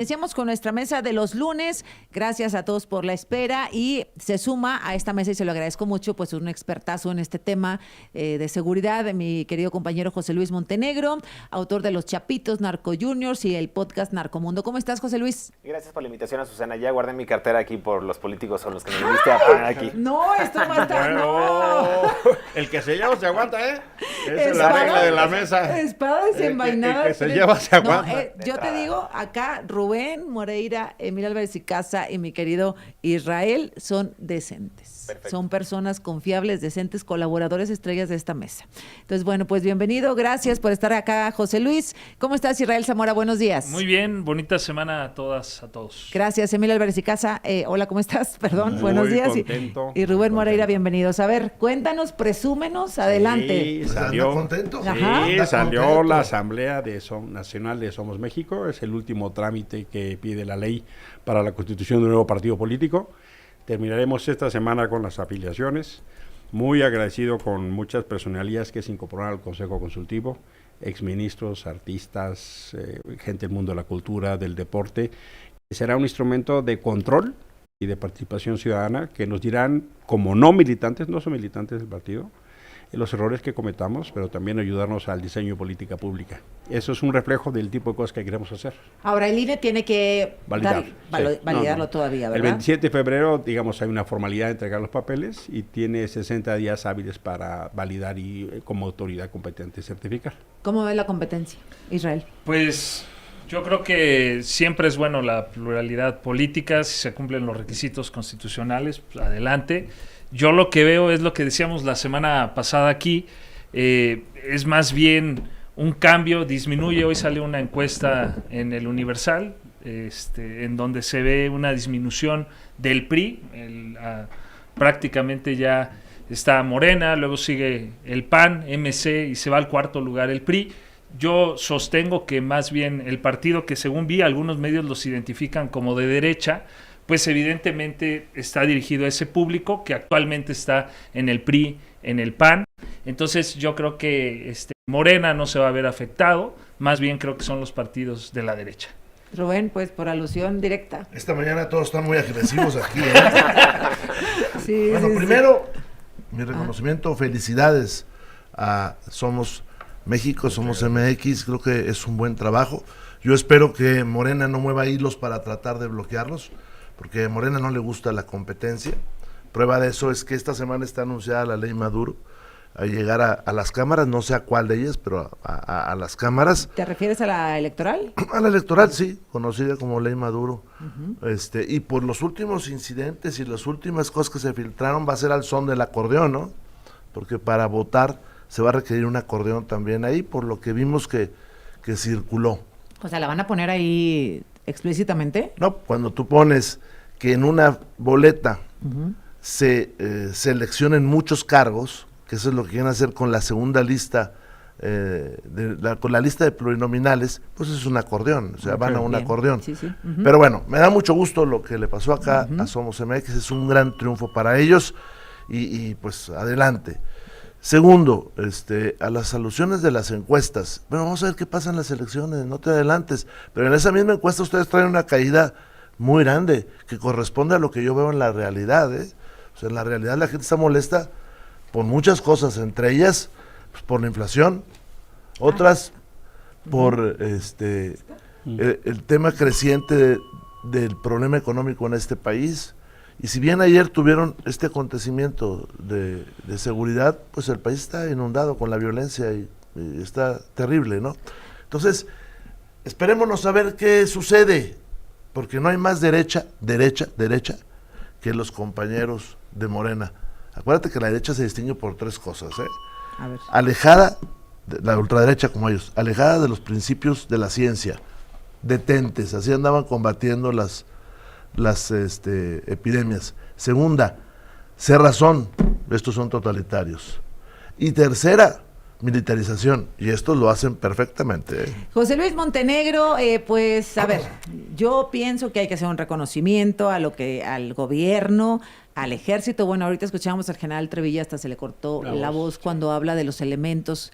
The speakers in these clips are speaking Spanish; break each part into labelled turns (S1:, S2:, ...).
S1: Iniciamos con nuestra mesa de los lunes. Gracias a todos por la espera y se suma a esta mesa y se lo agradezco mucho, pues un expertazo en este tema de seguridad, de mi querido compañero José Luis Montenegro, autor de Los Chapitos, Narco Juniors y el podcast Narcomundo. ¿Cómo estás, José Luis?
S2: Gracias por la invitación, a Susana. Ya guardé mi cartera aquí por los políticos son los que me viniste a poner aquí.
S1: No, esto va a estar, no.
S3: El que se lleva se aguanta, ¿eh? Esa es la regla de la mesa.
S1: Espada desenvainada.
S3: El que se lleva se aguanta.
S1: No, yo te digo, acá Rubén Moreira, Emil Álvarez y Casa y mi querido Israel son decentes.
S2: Perfecto.
S1: Son personas confiables, decentes, colaboradores estrellas de esta mesa. Entonces, bueno, pues bienvenido. Gracias por estar acá, José Luis. ¿Cómo estás, Israel Zamora? Buenos días.
S4: Muy bien, bonita semana a todas, a todos.
S1: Gracias, Emil Álvarez y Casa. Hola, ¿cómo estás? Perdón,
S3: Muy
S1: buenos días.
S3: contento,
S1: y Rubén
S3: muy
S1: Moreira,
S3: contento.
S1: bienvenidos. A ver, cuéntanos, presúmenos, adelante.
S3: Sí, salió,
S5: ¿Contento?
S1: Ajá.
S3: sí,
S5: ¿Anda
S3: salió
S5: contento?
S3: la Asamblea Nacional de Somos México. Es el último trámite que pide la ley para la constitución de un nuevo partido político. Terminaremos esta semana con las afiliaciones. Muy agradecido con muchas personalidades que se incorporaron al Consejo Consultivo, exministros, artistas, gente del mundo de la cultura, del deporte. Será un instrumento de control y de participación ciudadana que nos dirán, como no militantes, no son militantes del partido, los errores que cometamos, pero también ayudarnos al diseño de política pública. Eso es un reflejo del tipo de cosas que queremos hacer.
S1: Ahora, el INE tiene que
S3: Validar. Sí.
S1: validarlo
S3: No.
S1: todavía,
S3: El
S1: ¿verdad?
S3: 27 de febrero, digamos, hay una formalidad de entregar los papeles y tiene 60 días hábiles para validar y como autoridad competente certificar.
S1: ¿Cómo ve la competencia, Israel?
S4: Pues yo creo que siempre es bueno la pluralidad política, si se cumplen los requisitos constitucionales, pues adelante. Yo lo que veo es lo que decíamos la semana pasada aquí, es más bien un cambio, disminuye. Hoy salió una encuesta en el Universal, en donde se ve una disminución del PRI, prácticamente ya está Morena, luego sigue el PAN, MC y se va al cuarto lugar el PRI. Yo sostengo que más bien el partido que según vi algunos medios los identifican como de derecha, pues evidentemente está dirigido a ese público que actualmente está en el PRI, en el PAN. Entonces yo creo que Morena no se va a ver afectado, más bien creo que son los partidos de la derecha.
S1: Rubén, pues por alusión directa.
S5: Esta mañana todos están muy agresivos aquí.
S1: Sí,
S5: Bueno,
S1: sí,
S5: primero, mi reconocimiento, felicidades a Somos México, Somos MX, creo que es un buen trabajo. Yo espero que Morena no mueva hilos para tratar de bloquearlos, porque a Morena no le gusta la competencia. Prueba de eso es que esta semana está anunciada la ley Maduro a llegar a las cámaras, no sé a cuál de ellas, pero a las cámaras.
S1: ¿Te refieres a la electoral?
S5: A la electoral, sí, conocida como ley Maduro. Y por los últimos incidentes y las últimas cosas que se filtraron va a ser al son del acordeón, ¿no? Porque para votar se va a requerir un acordeón también ahí, por lo que vimos que circuló.
S1: O sea, ¿la van a poner ahí explícitamente?
S5: No, cuando tú pones que en una boleta se seleccionen muchos cargos, que eso es lo que quieren hacer con la segunda lista, con la lista de plurinominales, pues es un acordeón, o sea, van a un
S1: Bien.
S5: acordeón.
S1: Sí, sí.
S5: Pero bueno, me da mucho gusto lo que le pasó acá a Somos MX, es un gran triunfo para ellos y pues adelante. Segundo, a las alusiones de las encuestas, bueno, vamos a ver qué pasa en las elecciones, no te adelantes, pero en esa misma encuesta ustedes traen una caída muy grande, que corresponde a lo que yo veo en la realidad, ¿eh? O sea, en la realidad la gente está molesta por muchas cosas, entre ellas, pues, por la inflación, otras por el tema creciente del problema económico en este país. Y si bien ayer tuvieron este acontecimiento de seguridad, pues el país está inundado con la violencia y está terrible, ¿no? Entonces, esperémonos a ver qué sucede, porque no hay más derecha que los compañeros de Morena. Acuérdate que la derecha se distingue por tres cosas, ¿eh?
S1: A ver.
S5: Alejada, de la ultraderecha como ellos, alejada de los principios de la ciencia, detentes, así andaban combatiendo las epidemias. Segunda, cerrazón, estos son totalitarios. Y tercera, militarización, y estos lo hacen perfectamente, ¿eh?
S1: José Luis Montenegro, pues a ver, yo pienso que hay que hacer un reconocimiento al gobierno, al ejército. Bueno, ahorita escuchábamos al general Trevilla, hasta se le cortó la voz cuando habla de los elementos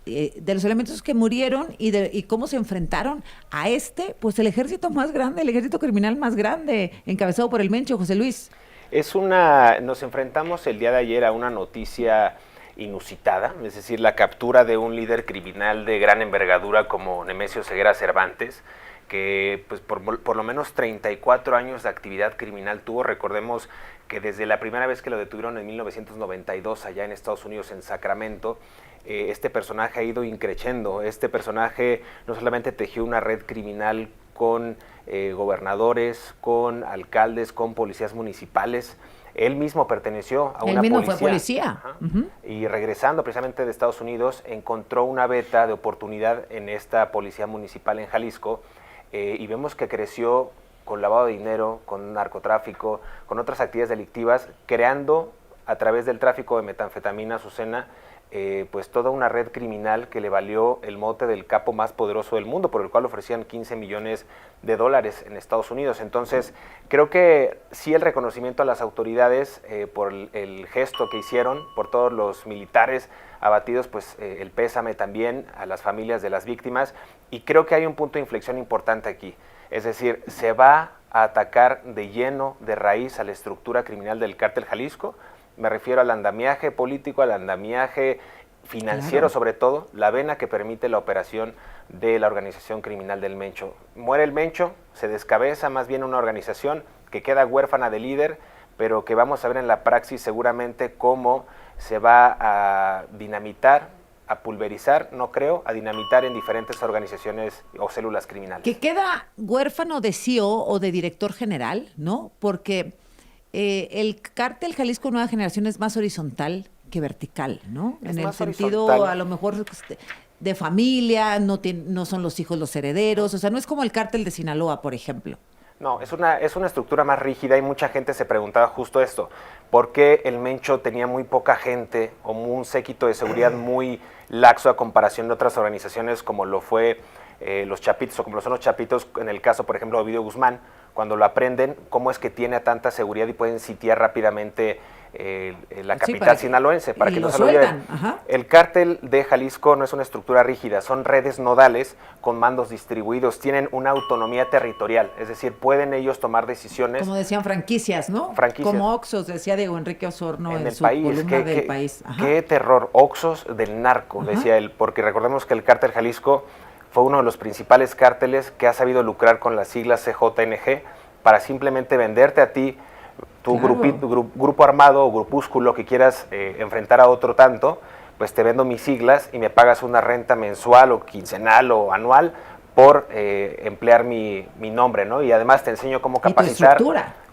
S1: de los elementos que murieron y cómo se enfrentaron a pues el ejército más grande, el ejército criminal más grande, encabezado por el Mencho, José Luis.
S2: Nos enfrentamos el día de ayer a una noticia inusitada, es decir, la captura de un líder criminal de gran envergadura como Nemesio Ceguera Cervantes, que pues por lo menos 34 años de actividad criminal tuvo. Recordemos que desde la primera vez que lo detuvieron en 1992 allá en Estados Unidos, en Sacramento, este personaje ha ido increciendo. Este personaje no solamente tejió una red criminal con gobernadores, con alcaldes, con policías municipales. Él mismo perteneció a una policía.
S1: Él mismo fue policía.
S2: Uh-huh. Y regresando precisamente de Estados Unidos, encontró una beta de oportunidad en esta policía municipal en Jalisco, y vemos que creció con lavado de dinero, con narcotráfico, con otras actividades delictivas, creando a través del tráfico de metanfetamina, Azucena, pues toda una red criminal que le valió el mote del capo más poderoso del mundo, por el cual ofrecían $15 millones en Estados Unidos. Entonces, creo que sí el reconocimiento a las autoridades por el gesto que hicieron, por todos los militares abatidos, pues el pésame también a las familias de las víctimas, y creo que hay un punto de inflexión importante aquí. Es decir, se va a atacar de lleno, de raíz, a la estructura criminal del Cártel Jalisco. Me refiero al andamiaje político, al andamiaje financiero, claro, sobre todo, la vena que permite la operación de la organización criminal del Mencho. Muere el Mencho, se descabeza más bien una organización que queda huérfana de líder, pero que vamos a ver en la praxis seguramente cómo se va a dinamitar, a pulverizar, no creo, a dinamitar en diferentes organizaciones o células criminales.
S1: Que queda huérfano de CEO o de director general, ¿no? Porque el Cártel Jalisco Nueva Generación es más horizontal que vertical, ¿no?
S2: Es
S1: en el sentido,
S2: horizontal,
S1: a lo mejor, de familia, no son los hijos los herederos, o sea, no es como el Cártel de Sinaloa, por ejemplo.
S2: No, es una estructura más rígida, y mucha gente se preguntaba justo esto: ¿por qué el Mencho tenía muy poca gente o un séquito de seguridad muy laxo a comparación de otras organizaciones como lo fue los Chapitos, o como lo son los Chapitos en el caso, por ejemplo, de Ovidio Guzmán? Cuando lo aprenden, ¿cómo es que tiene tanta seguridad y pueden sitiar rápidamente la capital sinaloense? Para que no se lo lleven. El Cártel de Jalisco no es una estructura rígida, son redes nodales con mandos distribuidos, tienen una autonomía territorial, es decir, pueden ellos tomar decisiones.
S1: Como decían, franquicias, ¿no?
S2: Franquicias.
S1: Como Oxxos, decía Diego Enrique Osorno en
S2: el
S1: su
S2: país,
S1: columna del País.
S2: Qué terror, Oxxos del narco, decía él, porque recordemos que el Cártel Jalisco fue uno de los principales cárteles que ha sabido lucrar con las siglas CJNG para simplemente venderte a ti, tu grupo armado o grupúsculo que quieras enfrentar a otro tanto, pues te vendo mis siglas y me pagas una renta mensual o quincenal o anual por emplear mi nombre, ¿no? Y además te enseño cómo capacitar,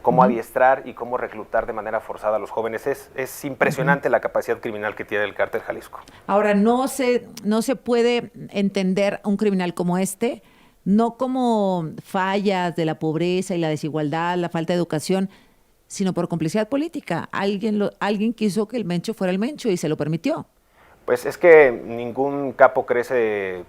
S2: cómo adiestrar y cómo reclutar de manera forzada a los jóvenes. Es impresionante la capacidad criminal que tiene el Cártel Jalisco.
S1: Ahora, no se puede entender un criminal como este, no como fallas de la pobreza y la desigualdad, la falta de educación, sino por complicidad política. Alguien quiso que el Mencho fuera el Mencho y se lo permitió.
S2: Pues es que ningún capo crece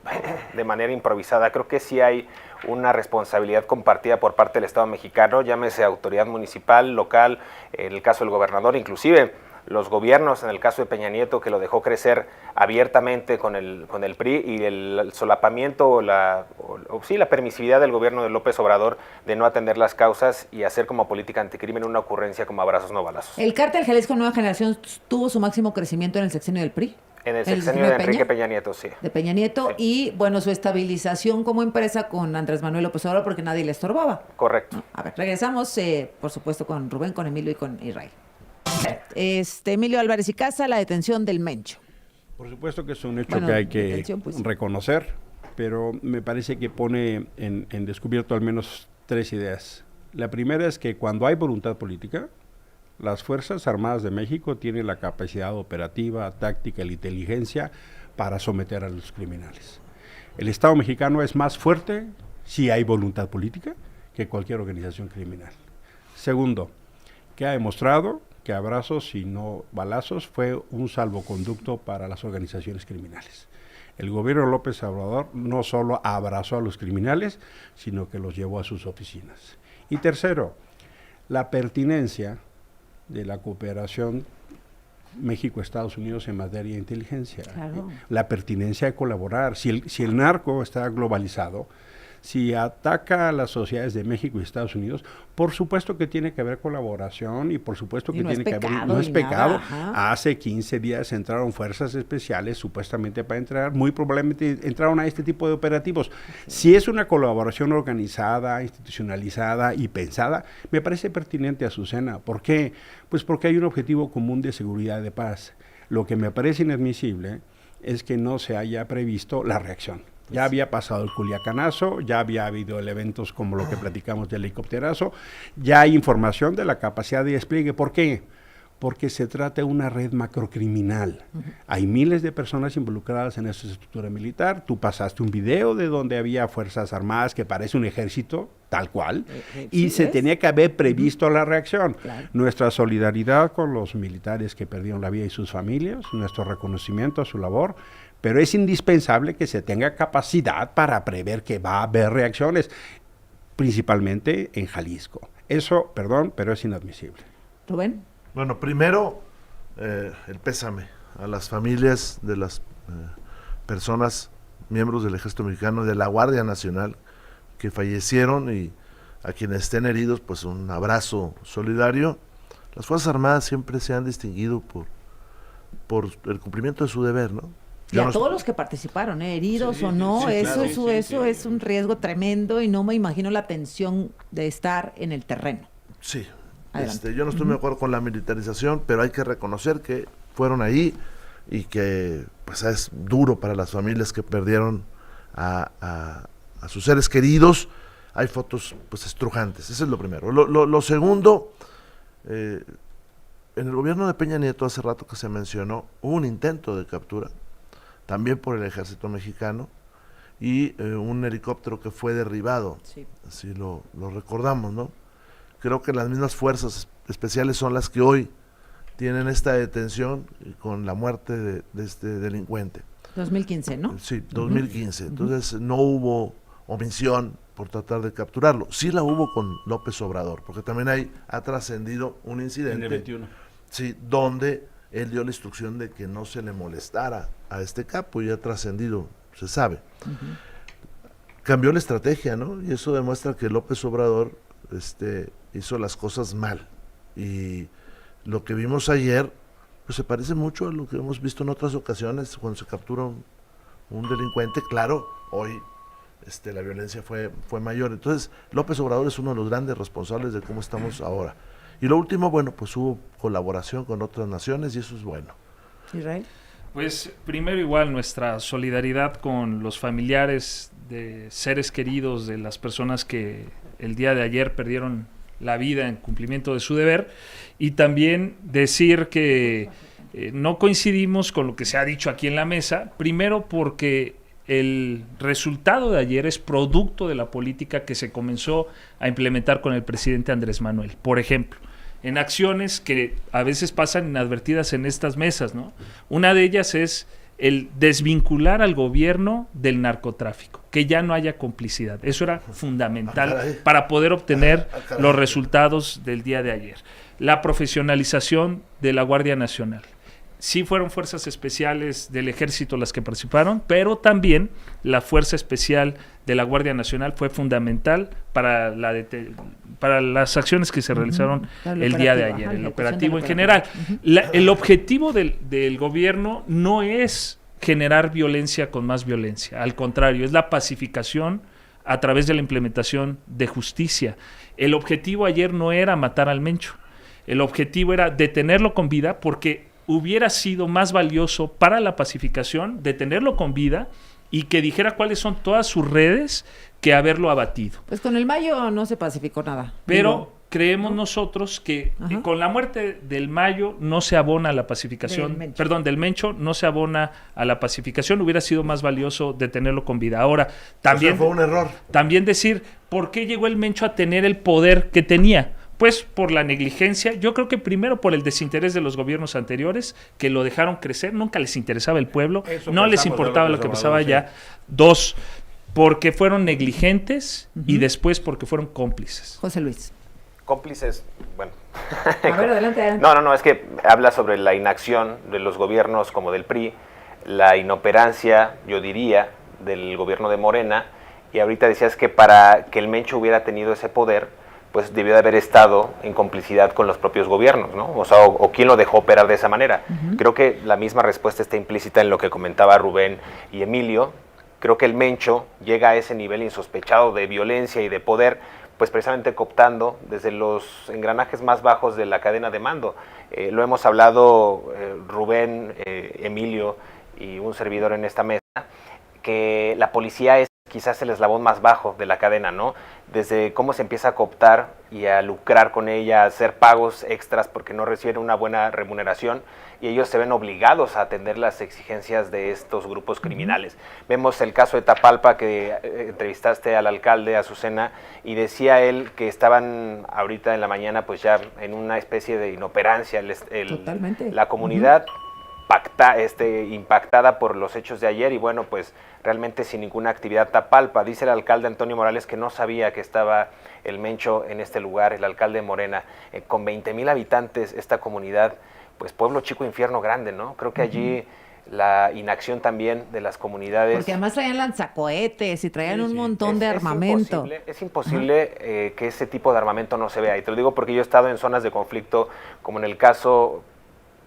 S2: de manera improvisada. Creo que sí hay una responsabilidad compartida por parte del Estado mexicano, llámese autoridad municipal, local, en el caso del gobernador, inclusive los gobiernos, en el caso de Peña Nieto, que lo dejó crecer abiertamente con el PRI, y el solapamiento la permisividad del gobierno de López Obrador de no atender las causas y hacer como política anticrimen una ocurrencia como abrazos no balazos.
S1: ¿El Cártel Jalisco Nueva Generación tuvo su máximo crecimiento en el sexenio del PRI?
S2: En el sexenio de Enrique Peña Nieto, sí.
S1: De Peña Nieto, sí. Y bueno, su estabilización como empresa con Andrés Manuel López Obrador, porque nadie le estorbaba.
S2: Correcto.
S1: A ver, regresamos, por supuesto, con Rubén, con Emilio y con Israel. Emilio Álvarez y Casa, la detención del Mencho.
S3: Por supuesto que es un hecho que hay que reconocer, pero me parece que pone en descubierto al menos tres ideas. La primera es que cuando hay voluntad política, las Fuerzas Armadas de México tienen la capacidad operativa, táctica y la inteligencia para someter a los criminales. El Estado mexicano es más fuerte si hay voluntad política que cualquier organización criminal. Segundo, que ha demostrado que abrazos y no balazos fue un salvoconducto para las organizaciones criminales. El gobierno de López Obrador no solo abrazó a los criminales, sino que los llevó a sus oficinas. Y tercero, la pertinencia de la cooperación México-Estados Unidos en materia de inteligencia.
S1: Claro.
S3: La pertinencia de colaborar. Si el narco está globalizado, si ataca a las sociedades de México y Estados Unidos, por supuesto que tiene que haber colaboración y por supuesto que tiene que haber... No es pecado. Hace 15 días entraron fuerzas especiales supuestamente para entrar, muy probablemente entraron a este tipo de operativos. Si es una colaboración organizada, institucionalizada y pensada, me parece pertinente, Azucena. ¿Por qué? Pues porque hay un objetivo común de seguridad y de paz. Lo que me parece inadmisible es que no se haya previsto la reacción. Ya había pasado el Culiacanazo, ya había habido eventos como lo que platicamos del helicópterazo, ya hay información de la capacidad de despliegue. ¿Por qué? Porque se trata de una red macrocriminal. Hay miles de personas involucradas en esa estructura militar. Tú pasaste un video de donde había fuerzas armadas que parece un ejército, tal cual, y se tenía que haber previsto la reacción. Claro. Nuestra solidaridad con los militares que perdieron la vida y sus familias, nuestro reconocimiento a su labor, pero es indispensable que se tenga capacidad para prever que va a haber reacciones, principalmente en Jalisco. Eso, perdón, pero es inadmisible.
S1: ¿Rubén?
S5: Bueno, primero, el pésame a las familias de las personas, miembros del Ejército Mexicano, de la Guardia Nacional, que fallecieron, y a quienes estén heridos, pues un abrazo solidario. Las Fuerzas Armadas siempre se han distinguido por el cumplimiento de su deber, ¿no?
S1: Y a todos los que participaron, heridos o no, eso es un riesgo tremendo y no me imagino la tensión de estar en el terreno.
S5: Sí, yo no estoy de acuerdo con la militarización, pero hay que reconocer que fueron ahí y que pues es duro para las familias que perdieron a sus seres queridos. Hay fotos pues estrujantes, eso es lo primero. Lo segundo, en el gobierno de Peña Nieto, hace rato que se mencionó, hubo un intento de captura, también por el ejército mexicano, y un helicóptero que fue derribado, así lo recordamos, ¿no? Creo que las mismas fuerzas especiales son las que hoy tienen esta detención con la muerte de este delincuente.
S1: 2015, ¿no?
S5: Sí, 2015. Entonces no hubo omisión por tratar de capturarlo. Sí la hubo con López Obrador, porque también ha trascendido un incidente.
S3: En el 21.
S5: Sí, donde él dio la instrucción de que no se le molestara a este capo, y ha trascendido, se sabe. Cambió la estrategia, ¿no? Y eso demuestra que López Obrador hizo las cosas mal. Y lo que vimos ayer, pues se parece mucho a lo que hemos visto en otras ocasiones cuando se captura un delincuente. Claro, hoy la violencia fue mayor. Entonces, López Obrador es uno de los grandes responsables de cómo estamos ahora. Y lo último, bueno, pues hubo colaboración con otras naciones y eso es bueno.
S1: Israel.
S4: Pues primero igual nuestra solidaridad con los familiares de seres queridos de las personas que el día de ayer perdieron la vida en cumplimiento de su deber, y también decir que no coincidimos con lo que se ha dicho aquí en la mesa, primero porque el resultado de ayer es producto de la política que se comenzó a implementar con el presidente Andrés Manuel. Por ejemplo, en acciones que a veces pasan inadvertidas en estas mesas, ¿no? Una de ellas es el desvincular al gobierno del narcotráfico, que ya no haya complicidad. Eso era fundamental para poder obtener los resultados del día de ayer. La profesionalización de la Guardia Nacional. Sí fueron fuerzas especiales del Ejército las que participaron, pero también la Fuerza Especial de la Guardia Nacional fue fundamental para las acciones que se realizaron el día de ayer, el operativo en general. El objetivo del gobierno no es generar violencia con más violencia, al contrario, es la pacificación a través de la implementación de justicia. El objetivo ayer no era matar al Mencho, el objetivo era detenerlo con vida, porque hubiera sido más valioso para la pacificación detenerlo con vida y que dijera cuáles son todas sus redes que haberlo abatido.
S1: Pues con el Mayo no se pacificó nada.
S4: Pero creemos nosotros que con la muerte del Mayo no se abona a la pacificación, del Mencho no se abona a la pacificación, hubiera sido más valioso detenerlo con vida. Ahora, también
S5: fue un error.
S4: También decir, ¿por qué llegó el Mencho a tener el poder que tenía? Pues por la negligencia, yo creo que primero por el desinterés de los gobiernos anteriores, que lo dejaron crecer, nunca les interesaba el pueblo, no les importaba lo que pasaba allá. Dos, porque fueron negligentes y después porque fueron cómplices.
S1: José Luis.
S2: Cómplices, bueno.
S1: A ver, adelante.
S2: No, es que habla sobre la inacción de los gobiernos como del PRI, la inoperancia, yo diría, del gobierno de Morena, y ahorita decías que para que el Mencho hubiera tenido ese poder, pues debió de haber estado en complicidad con los propios gobiernos, ¿no? O sea, o quién lo dejó operar de esa manera. Creo que la misma respuesta está implícita en lo que comentaba Rubén y Emilio. Creo que el Mencho llega a ese nivel insospechado de violencia y de poder, pues precisamente cooptando desde los engranajes más bajos de la cadena de mando. Lo hemos hablado Rubén, Emilio y un servidor en esta mesa, que la policía es quizás el eslabón más bajo de la cadena, ¿no? Desde cómo se empieza a cooptar y a lucrar con ella, a hacer pagos extras porque no reciben una buena remuneración, y ellos se ven obligados a atender las exigencias de estos grupos criminales. Vemos el caso de Tapalpa, que entrevistaste al alcalde Azucena, y decía él que estaban ahorita en la mañana pues ya en una especie de inoperancia,
S1: Totalmente.
S2: la comunidad impactada por los hechos de ayer, y bueno, pues realmente sin ninguna actividad. Tapalpa, dice el alcalde Antonio Morales que no sabía que estaba el Mencho en este lugar, el alcalde Morena, con 20,000 habitantes, esta comunidad, pues pueblo chico, infierno grande, ¿no? Creo que allí la inacción también de las comunidades.
S1: Porque además traían lanzacohetes y traían un montón de armamento.
S2: Es imposible que ese tipo de armamento no se vea, y te lo digo porque yo he estado en zonas de conflicto, como en el caso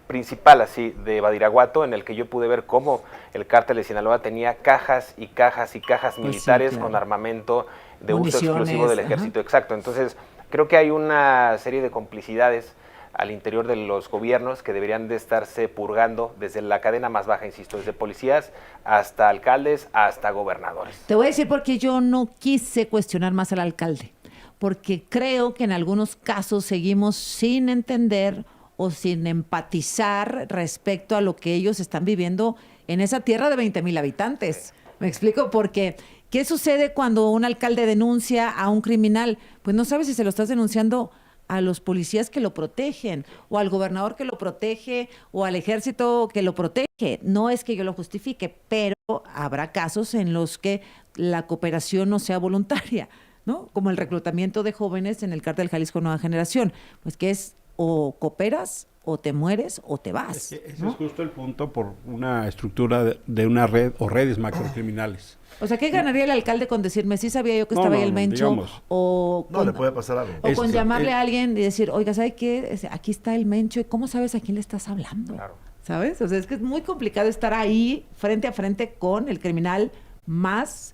S2: principal así de Badiraguato, en el que yo pude ver cómo el cártel de Sinaloa tenía cajas y cajas y cajas militares, sí, claro, con armamento de uso exclusivo del ejército. Exacto. Entonces creo que hay una serie de complicidades al interior de los gobiernos que deberían de estarse purgando desde la cadena más baja, insisto, desde policías hasta alcaldes hasta gobernadores.
S1: Te voy a decir por qué yo no quise cuestionar más al alcalde, porque creo que en algunos casos seguimos sin entender o sin empatizar respecto a lo que ellos están viviendo en esa tierra de 20,000 habitantes. ¿Me explico? Porque, ¿qué sucede cuando un alcalde denuncia a un criminal? Pues no sabes si se lo estás denunciando a los policías que lo protegen, o al gobernador que lo protege, o al ejército que lo protege. No es que yo lo justifique, pero habrá casos en los que la cooperación no sea voluntaria, ¿no? Como el reclutamiento de jóvenes en el Cártel Jalisco Nueva Generación, pues que es o cooperas, o te mueres, o te vas.
S3: Ese es justo el punto, por una estructura de una red o redes macrocriminales.
S1: O sea, ¿qué ganaría el alcalde con decirme, sí sabía yo que estaba ahí el Mencho?
S3: Digamos,
S1: o
S5: no, le puede pasar algo.
S1: O con llamarle a alguien y decir, oiga, ¿sabe qué? Aquí está el Mencho, ¿y cómo sabes a quién le estás hablando?
S2: Claro.
S1: ¿Sabes? O sea, es que es muy complicado estar ahí frente a frente con el criminal más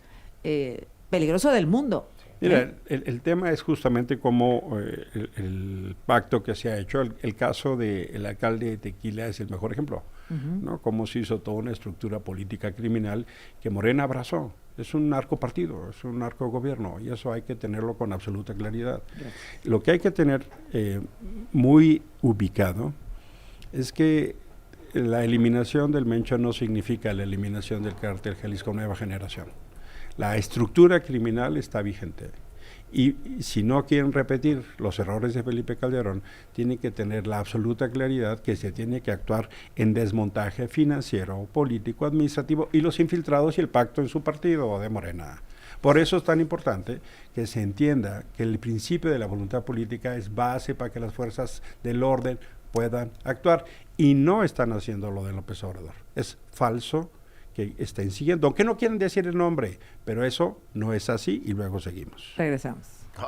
S1: peligroso del mundo.
S3: Mira, el tema es justamente como el pacto que se ha hecho. El caso del alcalde de Tequila es el mejor ejemplo, ¿no? Cómo se hizo toda una estructura política criminal que Morena abrazó. Es un narcopartido, es un narcogobierno, y eso hay que tenerlo con absoluta claridad. Gracias. Lo que hay que tener muy ubicado es que la eliminación del Mencho no significa la eliminación del Cártel Jalisco Nueva Generación. La estructura criminal está vigente, y si no quieren repetir los errores de Felipe Calderón, tienen que tener la absoluta claridad que se tiene que actuar en desmontaje financiero, político, administrativo, y los infiltrados y el pacto en su partido de Morena. Por eso es tan importante que se entienda que el principio de la voluntad política es base para que las fuerzas del orden puedan actuar, y no están haciendo lo de López Obrador. Es falso que estén siguiendo, aunque no quieren decir el nombre, pero eso no es así, y luego seguimos.
S1: Regresamos.